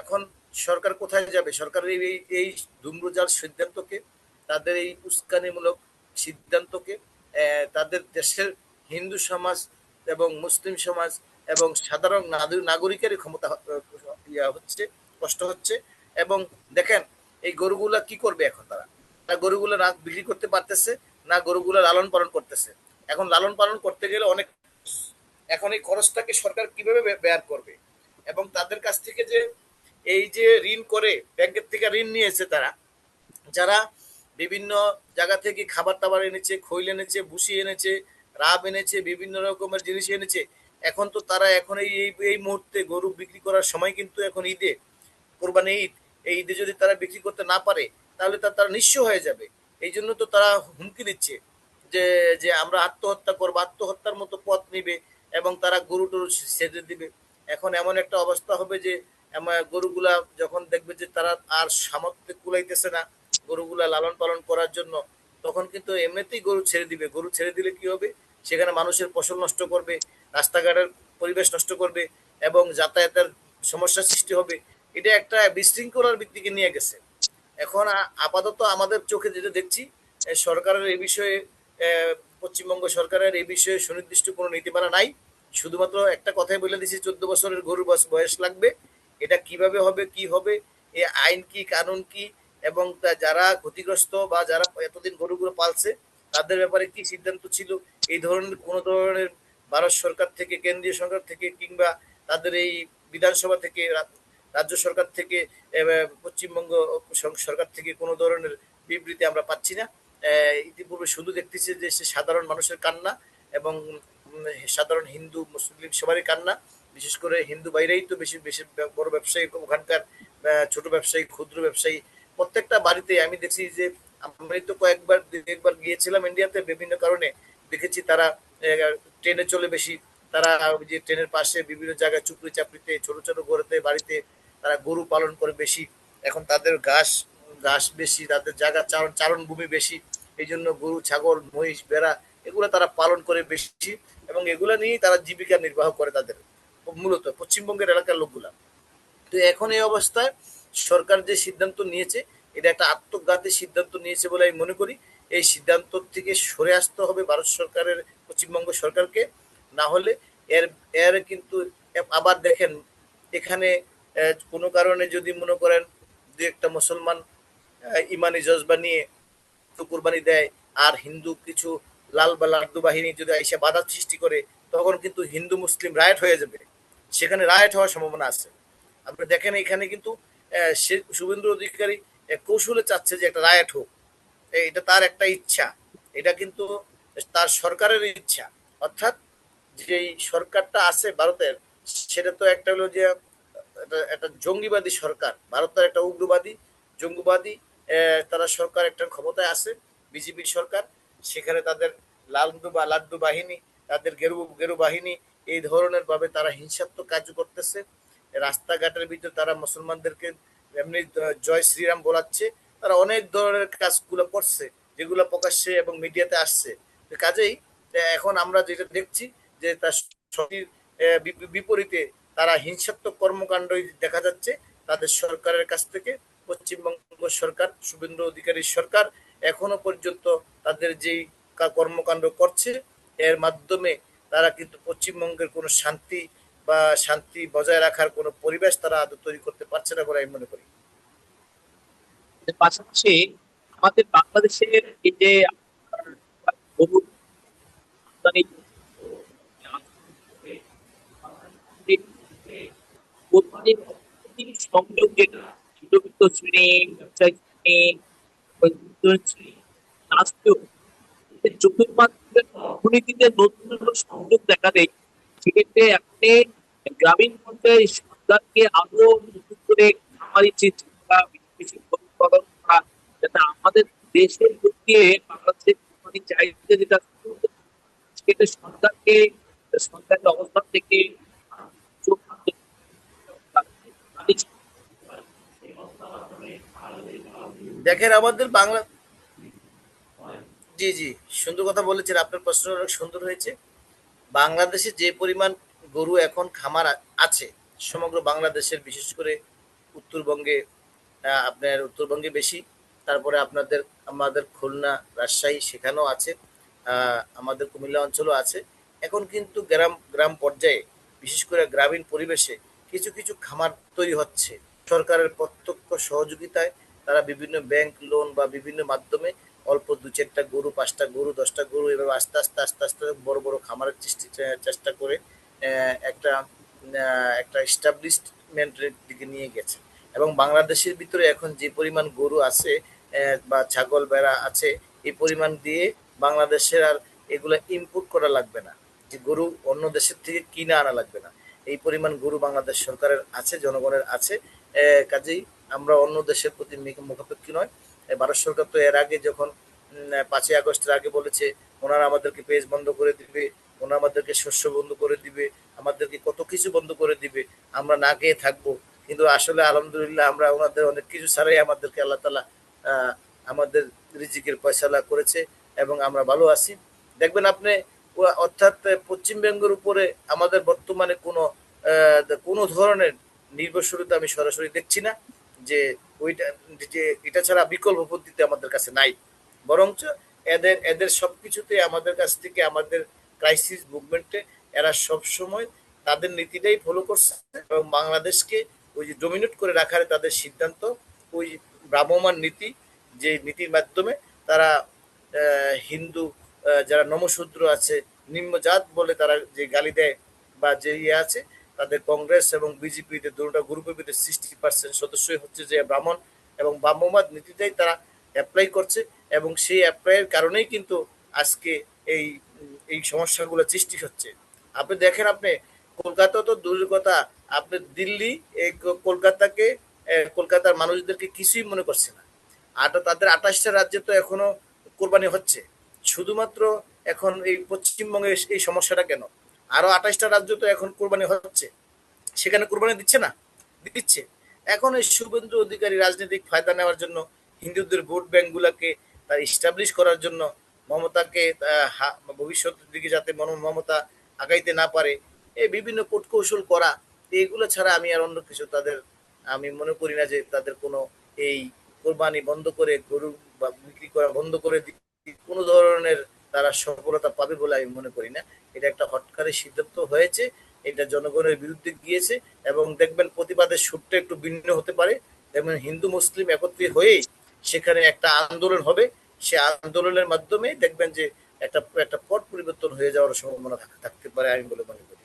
এখন সরকার কোথায় যাবে? সরকারের এই ধূম্রজাল সিদ্ধান্তকে, তাদের এই উস্কানিমূলক সিদ্ধান্তকে তাদের দেশের হিন্দু সমাজ এবং মুসলিম সমাজ এবং সাধারণ নাগরিকেরই ক্ষমতা হচ্ছে, কষ্ট হচ্ছে। এবং দেখেন এই গরুগুলা কি করবে এখন তারা? না গরুগুলো না বিক্রি করতে পারতেছে, না গরুগুলো লালন পালন করতেছে। এখন লালন পালন করতে গেলে অনেক, এখন এই খরচটাকে সরকার কিভাবে ব্যয় করবে? এবং তাদের কাছ থেকে যে এই যে ঋণ করে ব্যাংকের থেকে ঋণ নিয়েছে তারা, যারা বিভিন্ন জায়গা থেকে খাবার টাবার এনেছে, খৈল এনেছে, ভুসি এনেছে, রাব এনেছে, বিভিন্ন রকমের জিনিস এনেছে, এখন তো তারা এখন এই এই মুহূর্তে গরু বিক্রি করার সময় কিন্তু এখন ঈদে, কোরবানি ঈদ, এই ঈদে যদি তারা বিক্রি করতে না পারে তাহলে তারা নিঃস্ব হয়ে যাবে। এই জন্য তো তারা হুমকি দিচ্ছে যে যে আমরা আত্মহত্যা করবো, আত্মহত্যার মতো পথ নিবে এবং তারা গরু টরু ছেড়ে দিবে। এখন এমন একটা অবস্থা হবে যে গরুগুলা যখন দেখবে যে তারা আর সামর্থ্যে কুলাইতেছে না গরুগুলা লালন পালন করার জন্য, তখন কিন্তু এমনিতেই গরু ছেড়ে দিবে। গরু ছেড়ে দিলে কি হবে? সেখানে মানুষের ফসল নষ্ট করবে, রাস্তাঘাটের পরিবেশ নষ্ট করবে এবং যাতায়াতের সমস্যার সৃষ্টি হবে। এটা একটা বিশৃঙ্খলার দিকে নিয়ে গেছে। এখন আপাতত আমাদের চোখে যেটা দেখছি, সরকারের এই বিষয়ে, আহ, পশ্চিমবঙ্গ সরকারের এই বিষয়ে সুনির্দিষ্ট কোনো নীতিমালা নাই। শুধুমাত্র একটা কথাই বলে দিছি, 14 বছরের গরুর বয়স লাগবে। এটা কিভাবে হবে, কি হবে, এ আইন কি, কানুন কি, এবং যারা ক্ষতিগ্রস্ত বা যারা এতদিন গরুগুলো পালছে তাদের ব্যাপারে কি সিদ্ধান্ত ছিল, এই ধরনের কোনো ধরনের ভারত সরকার থেকে, কেন্দ্রীয় সরকার থেকে কিংবা তাদের এই বিধানসভা থেকে, রাজ্য সরকার থেকে, পশ্চিমবঙ্গ সরকার থেকে কোনো ধরনের বিবৃতি আমরা পাচ্ছি না। ইতিপূর্বে শুধু দেখতেছি যে সে সাধারণ মানুষের কান্না এবং সাধারণ হিন্দু মুসলিম সবারই কান্না। বিশেষ করে হিন্দু বাইরেই তো বেশি বেশি বড় ব্যবসায়ী ওখানকার, ছোট ব্যবসায়ী, ক্ষুদ্র ব্যবসায়ী, প্রত্যেকটা বাড়িতে আমি দেখছি যে, আমি তো একবার গিয়েছিলাম ইন্ডিয়াতে, বিভিন্ন কারণে দেখেছি তারা ট্রেনে চলে বেশি, তারা ওই যে ট্রেনের পাশে বিভিন্ন জায়গায় চুপড়ি চাপড়িতে ছোট ছোট ঘরেতে বাড়িতে তারা গরু পালন করে বেশি। এখন তাদের ঘাস ঘাস বেশি, তাদের জায়গা চারণ ভূমি বেশি, এই জন্য গরু ছাগল মহিষ ভেড়া এগুলো তারা পালন করে বেশি এবং এগুলো নিয়েই তারা জীবিকা নির্বাহ করে তাদের, মূলত পশ্চিমবঙ্গের এলাকার লোকগুলা। তো এখন এই অবস্থায় সরকার যে সিদ্ধান্ত নিয়েছে, এটা একটা আত্মঘাতী সিদ্ধান্ত নিয়েছে বলে আমি মনে করি। এই সিদ্ধান্ত থেকে সরে আসতে হবে ভারত সরকারের, পশ্চিমবঙ্গ সরকারকে। না হলে এর এর কিন্তু আবার দেখেন, এখানে কোনো কারণে যদি মনে করেন দু একটা মুসলমান ইমানি জজবা নিয়ে তো কোরবানি দেয়, আর হিন্দু কিছু লাল বা লাড্ডু বাহিনী যদি এসে বাধা সৃষ্টি করে, তখন কিন্তু হিন্দু মুসলিম রায়ট হয়ে যাবে, সেখানে রায়ট হওয়ার সম্ভাবনা আছে। আপনি দেখেন এখানে কিন্তু শুভেন্দু অধিকারী কৌশলে চাচ্ছে যে একটা রায়ট হোক, এটা তার একটা ইচ্ছা, এটা কিন্তু তার সরকারের ইচ্ছা। অর্থাৎ যে সরকারটা আছে ভারতের, সেটা তো একটা হলো যে একটা জঙ্গিবাদী সরকার, ভারতের একটা উগ্রবাদী জঙ্গিবাদী তারা সরকার একটা ক্ষমতায় আছে, বিজেপির সরকার। সেখানে তাদের লালদু বা লাড্ডু বাহিনী, তাদের গেরু গেরু বাহিনী এই ধরনের ভাবে তারা হিংসাত্মক কাজ করতেছে। রাস্তাঘাটের ভিতরে তারা মুসলমানদেরকে এমনি জয় শ্রীরাম বলাচ্ছে, তারা অনেক ধরনের কাজগুলো করছে যেগুলো প্রকাশ্যে এবং মিডিয়াতে আসছে। কাজেই এখন আমরা যেটা দেখছি যে তার বিপরীতে তারা হিংসাত্মক কর্মকাণ্ডই দেখা যাচ্ছে তাদের সরকারের কাছ থেকে। পশ্চিমবঙ্গ সরকার, শুভেন্দু অধিকারীর সরকার এখনো পর্যন্ত তাদের যেই কর্মকাণ্ড করছে, এর মাধ্যমে তারা কিন্তু পশ্চিমবঙ্গের কোনো শান্তি বা শান্তি বজায় রাখার কোনো পরিবেশ তারা আদৌ তৈরি করতে পারছে না বলে আমি মনে করি। এর পাশাপাশি আমাদের বাংলাদেশের এই যে আপনার গরু রপ্তানি, কোরবানির অর্থনৈতিক সংযোগ যেটা মধ্যবিত্ত শ্রেণী, ব্যবসায়ী শ্রেণী, মধ্যবিত্ত শ্রেণী, রাষ্ট্রীয় চতুর্মাত্রিক অর্থনীতিতে নতুন নতুন সংযোগ দেখা দেয়। সেক্ষেত্রে আপনি গ্রামীণ পর্যায়ে সরকারকে আরো নতুন করে খামারি চিন্তা বেশি বেশি করে উৎপাদন করা, যাতে আমাদের দেশের প্রতি বাংলাদেশের কোম্পানি চাহিদা যেটা সেটা সরকারকে, সরকারের অবস্থান থেকে দেখেন আমাদের বাংলা, জি জি, সুন্দর কথা বলেছেন, আপনার প্রশ্ন অনেক সুন্দর হয়েছে। বাংলাদেশে যে পরিমাণ গরু এখন খামার আছে সমগ্র বাংলাদেশের, বিশেষ করে উত্তরবঙ্গে, আপনার উত্তরবঙ্গে বেশি, তারপরে আপনাদের আমাদের খুলনা রাজশাহী সেখানেও আছে, আমাদের কুমিল্লা অঞ্চলও আছে। এখন কিন্তু গ্রাম গ্রাম পর্যায়ে, বিশেষ করে গ্রামীণ পরিবেশে কিছু কিছু খামার তৈরি হচ্ছে সরকারের প্রত্যক্ষ সহযোগিতায়। তারা বিভিন্ন ব্যাংক লোন বা বিভিন্ন মাধ্যমে অল্প দু চারটা গরু, পাঁচটা গরু, দশটা গরু, এভাবে আস্তে আস্তে আস্তে আস্তে বড় বড় খামারের চেষ্টা করে একটা একটা এস্টাবলিশমেন্টের দিকে নিয়ে গেছে। এবং বাংলাদেশের ভিতরে এখন যে পরিমাণ গরু আছে বা ছাগল ভেড়া আছে, এই পরিমাণ দিয়ে বাংলাদেশের আর এগুলো ইম্পোর্ট করা লাগবে না, যে গরু অন্য দেশের থেকে কিনে আনা লাগবে না। এই পরিমাণ গরু বাংলাদেশ সরকারের আছে, জনগণের আছে। কাজেই আমরা অন্য দেশের প্রতি মুখাপেক্ষী নয়। ভারত সরকার তো এর আগে যখন 5ই আগস্টের আগে বলেছে ওনারা আমাদেরকে পেজ বন্ধ করে দিবে, ওনারা আমাদেরকে শস্য বন্ধ করে দিবে, আমাদেরকে কত কিছু বন্ধ করে দিবে, আমরা না খেয়ে থাকবো। কিন্তু আসলে আলহামদুলিল্লাহ আমরা ওনাদের অনেক কিছু ছাড়াই আমাদেরকে আল্লাহ তালা আমাদের রিজিকের ফয়সালা করেছে এবং আমরা ভালো আছি। দেখবেন আপনি, অর্থাৎ পশ্চিমবঙ্গের উপরে আমাদের বর্তমানে কোনো ধরনের নির্ভরশীলতা আমি সরাসরি দেখছি না, যে ওইটা, যে এটা ছাড়া বিকল্প পদ্ধতি আমাদের কাছে নাই। বরঞ্চ এদের এদের সবকিছুতে আমাদের কাছ থেকে, আমাদের ক্রাইসিস মুভমেন্টে এরা সব সময় তাদের নীতিটাই ফলো করছে এবং বাংলাদেশকে ওই যে ডমিনেট করে রাখার তাদের সিদ্ধান্ত, ওই ভ্রাম্যমান নীতি, যে নীতির মাধ্যমে তারা হিন্দু, যারা নমশূদ্র আছে, নিম্নজাত বলে তারা যে গালি দেয় বা যে ইয়ে আছে, তাদের কংগ্রেস এবং বিজেপিতে দুটো গ্রুপের ভিতরে 60% সদস্যই হচ্ছে যে ব্রাহ্মণ, এবং ব্রাহ্মবাদ নীতিটাই তারা অ্যাপ্লাই করছে। এবং সেই অ্যাপ্লাইয়ের কারণেই কিন্তু আজকে এই এই সমস্যাগুলো সৃষ্টি হচ্ছে। আপনি দেখেন, আপনি কলকাতা তো দূরের কথা, আপনি দিল্লি এই কলকাতাকে, কলকাতার মানুষদেরকে কিছুই মনে করছে না। আর তাদের 28টা রাজ্যে তো এখনো কোরবানি হচ্ছে। শুধুমাত্র এখন এই পশ্চিমবঙ্গে এই সমস্যাটা কেন? আরো 28টা রাজ্য তো এখন কোরবানি হচ্ছে, সেখানে কোরবানি দিচ্ছে না? দিচ্ছে। এখন এই শুভেন্দু অধিকারী রাজনৈতিক ফায়দা নেওয়ার জন্য, হিন্দুদের ভোট ব্যাংকগুলোকে তার ইস্টাবলিশ করার জন্য, মমতাকে ভবিষ্যতের দিকে যাতে মমতা আগাইতে না পারে, এই বিভিন্ন কূটকৌশল করা, এইগুলো ছাড়া আমি আর অন্য কিছু তাদের, আমি মনে করি না যে তাদের কোনো এই কোরবানি বন্ধ করে, গরু বা বিক্রি করা বন্ধ করে কোনো ধরনের তারা সফলতা পাবে বলে আমি মনে করি না। এটা একটা হটকারী সিদ্ধান্ত হয়েছে, এটা জনগণের বিরুদ্ধে গিয়েছে। এবং দেখবেন প্রতিবাদের সুরটা একটু ভিন্ন হতে পারে, দেখবেন হিন্দু মুসলিম একত্রিত হয়েই সেখানে একটা আন্দোলন হবে। সে আন্দোলনের মাধ্যমে দেখবেন যে একটা একটা পট পরিবর্তন হয়ে যাওয়ার সম্ভাবনা থাকতে পারে আমি বলে মনে করি।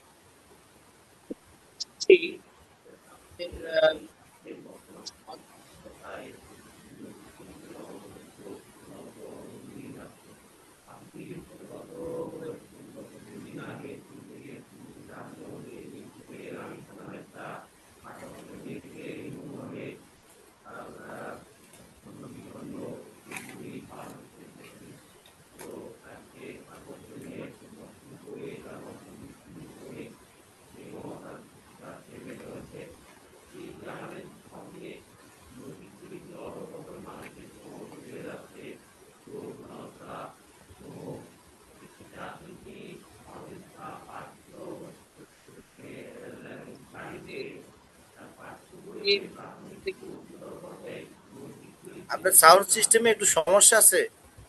আপনার সাউন্ড সিস্টেমে একটু সমস্যা আছে।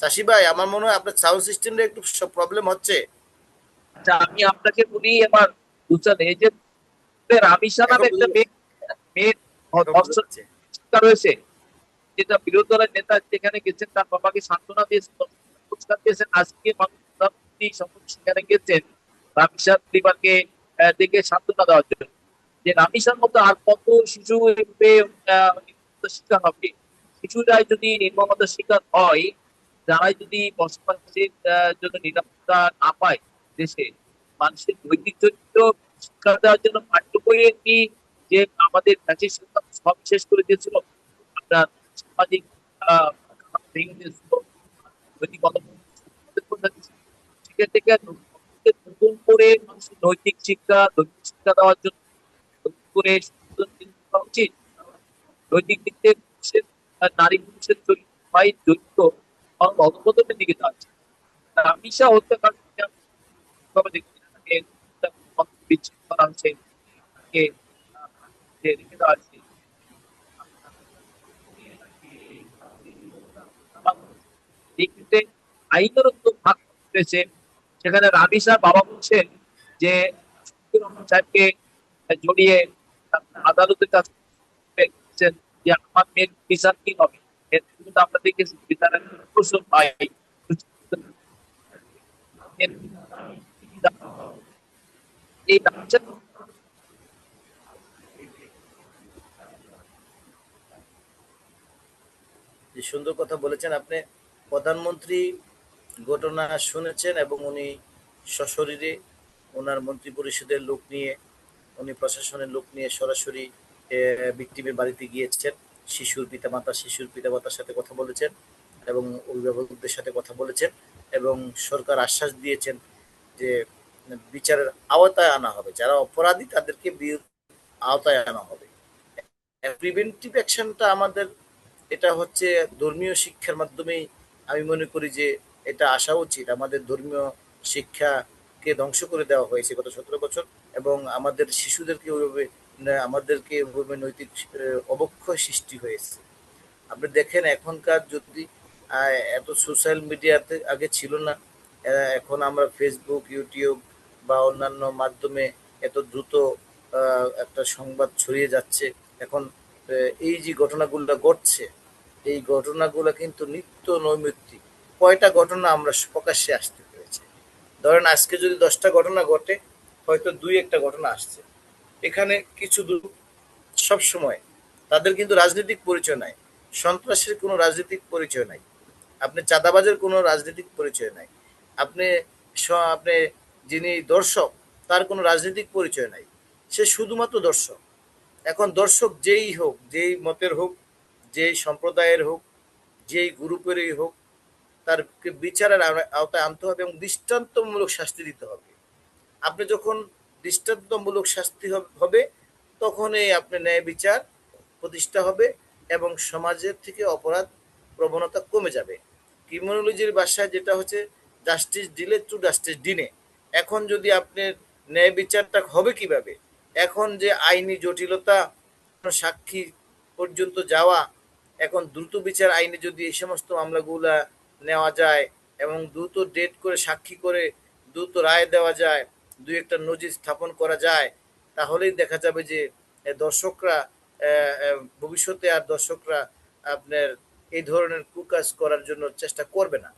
চাষি ভাই, আমার মনে হয় আপনার সাউন্ড সিস্টেমটা একটু প্রবলেম হচ্ছে। আচ্ছা, আমি আপনাকে বলি এবার, বুঝছেন, এই যে রামিসা এখন নামে একটা বুঝতে মেয়ে এখন বুঝতে ধর্ষণ পারছি। শিকার হয়েছে, যেটা বিরোধী দলের নেতা যেখানে গেছেন, তার বাবাকে সান্ত্বনা দিয়েছেন, পুরস্কার দিয়েছেন। আজকে মাননীয় প্রধানমন্ত্রী সেখানে গেছেন রামিসার পরিবারকে দেখে সান্ত্বনা দেওয়ার জন্য। যে রামিসার মতো আর কত শিশু এভাবে নির্মমতার শিকার হবে। শিশুরাই যদি নির্মমতার শিকার হয়, যারাই যদি বসবাসের জন্য নিরাপত্তা না পায় দেশে, মানুষের নৈতিক চরিত্র শিক্ষা দেওয়ার জন্য পাঠ্য বইয়ে কি যে আমাদের ফ্যাসিস্ট সরকার সব শেষ করে দিয়েছিল, আপনার সামাজিক আহ ভেঙে দিয়েছিল, নৈতিক সেখান থেকে নতুন করে মানুষের নৈতিক শিক্ষা, নৈতিক শিক্ষা দেওয়ার জন্য নতুন করে সংশোধন কিন্তু করা উচিত। নৈতিক দিক থেকে পুরুষের নারী পুরুষের চরিত্র ভাই চরিত্র অধপতনের দিকে যাচ্ছে। রামিসা হত্যাকাণ্ড কিভাবে দেখছেন? তাকে বিচ্ছিন্ন করা হচ্ছে, তাকে রেখে দেওয়া হচ্ছে। এই ক্ষেত্রে আইনেরও তো ভাগ রয়েছে। সেখানে রামিসার বাবা বলছেন যে শফিকুর রহমান সাহেবকে জড়িয়ে আদালতের কাছে বলছেন যে আমার মেয়ের বিচার কি হবে। এর কিন্তু আমরা দেখেছি বিচারের প্রশ্ন পাই, এই রামিসার যে সুন্দর কথা বলেছেন আপনি। প্রধানমন্ত্রী ঘটনা শুনেছেন এবং উনি সশরীরে ওনার মন্ত্রী পরিষদের লোক নিয়ে, উনি প্রশাসনের লোক নিয়ে সরাসরি ভিকটিমের বাড়িতে গিয়েছেন। শিশুর পিতামাতার সাথে কথা বলেছেন এবং অভিভাবকদের সাথে কথা বলেছেন এবং সরকার আশ্বাস দিয়েছেন যে বিচারের আওতায় আনা হবে, যারা অপরাধী তাদেরকে আওতায় আনা হবে। প্রিভেন্টিভ অ্যাকশনটা আমাদের, এটা হচ্ছে ধর্মীয় শিক্ষার মাধ্যমেই আমি মনে করি যে এটা আসা উচিত। আমাদের ধর্মীয় শিক্ষাকে ধ্বংস করে দেওয়া হয়েছে গত 17 বছর এবং আমাদের শিশুদেরকে ওইভাবে আমাদেরকে ওইভাবে নৈতিক অবক্ষয় সৃষ্টি হয়েছে। আপনি দেখেন এখনকার যদি এত সোশ্যাল মিডিয়াতে আগে ছিল না, এখন আমরা ফেসবুক, ইউটিউব বা অন্যান্য মাধ্যমে এত দ্রুত একটা সংবাদ ছড়িয়ে যাচ্ছে। এখন এই যে ঘটনাগুলো ঘটছে, এই ঘটনাগুলো কিন্তু নিত্য নৈমিত্তিক। কয়টা ঘটনা আমরা প্রকাশ্যে আসতে পেরেছে? ধরেন আজকে যদি 10টা ঘটনা ঘটে, হয়তো দুই একটা ঘটনা আসছে। এখানে কিছু সব সময় তাদের কিন্তু রাজনৈতিক পরিচয় নাই, সন্ত্রাসের কোনো রাজনৈতিক পরিচয় নাই, আপনি চাঁদাবাজের কোনো রাজনৈতিক পরিচয় নাই, আপনি আপনি যিনি দর্শক তার কোনো রাজনৈতিক পরিচয় নাই, সে শুধুমাত্র দর্শক। এখন দর্শক যেই হোক, যেই মতের হোক, যেই সম্প্রদায়ের হোক, যেই গ্রুপেরই হোক, তার বিচারের আওতায় আনতে হবে এবং দৃষ্টান্তমূলক শাস্তি দিতে হবে। আপনি যখন দৃষ্টান্তমূলক শাস্তি হবে, তখনই আপনার ন্যায় বিচার প্রতিষ্ঠা হবে এবং সমাজের থেকে অপরাধ প্রবণতা কমে যাবে। ক্রিমিনোলজির ভাষায় যেটা হচ্ছে জাস্টিস ডিলে টু জাস্টিস ডিনে। এখন যদি আপনার ন্যায় বিচারটা হবে কিভাবে? এখন যে আইনি জটিলতা, সাক্ষী পর্যন্ত যাওয়া, এখন দ্রুত বিচার আইনে যদি এই সমস্ত মামলাগুলা নেওয়া যায় এবং দ্রুত ডেট করে সাক্ষী করে দ্রুত রায় দেওয়া যায়, দুই একটা নজির স্থাপন করা যায়, তাহলেই দেখা যাবে যে দর্শকরা ভবিষ্যতে আর দর্শকরা আপনার এই ধরনের কুকাজ করার জন্য চেষ্টা করবে না।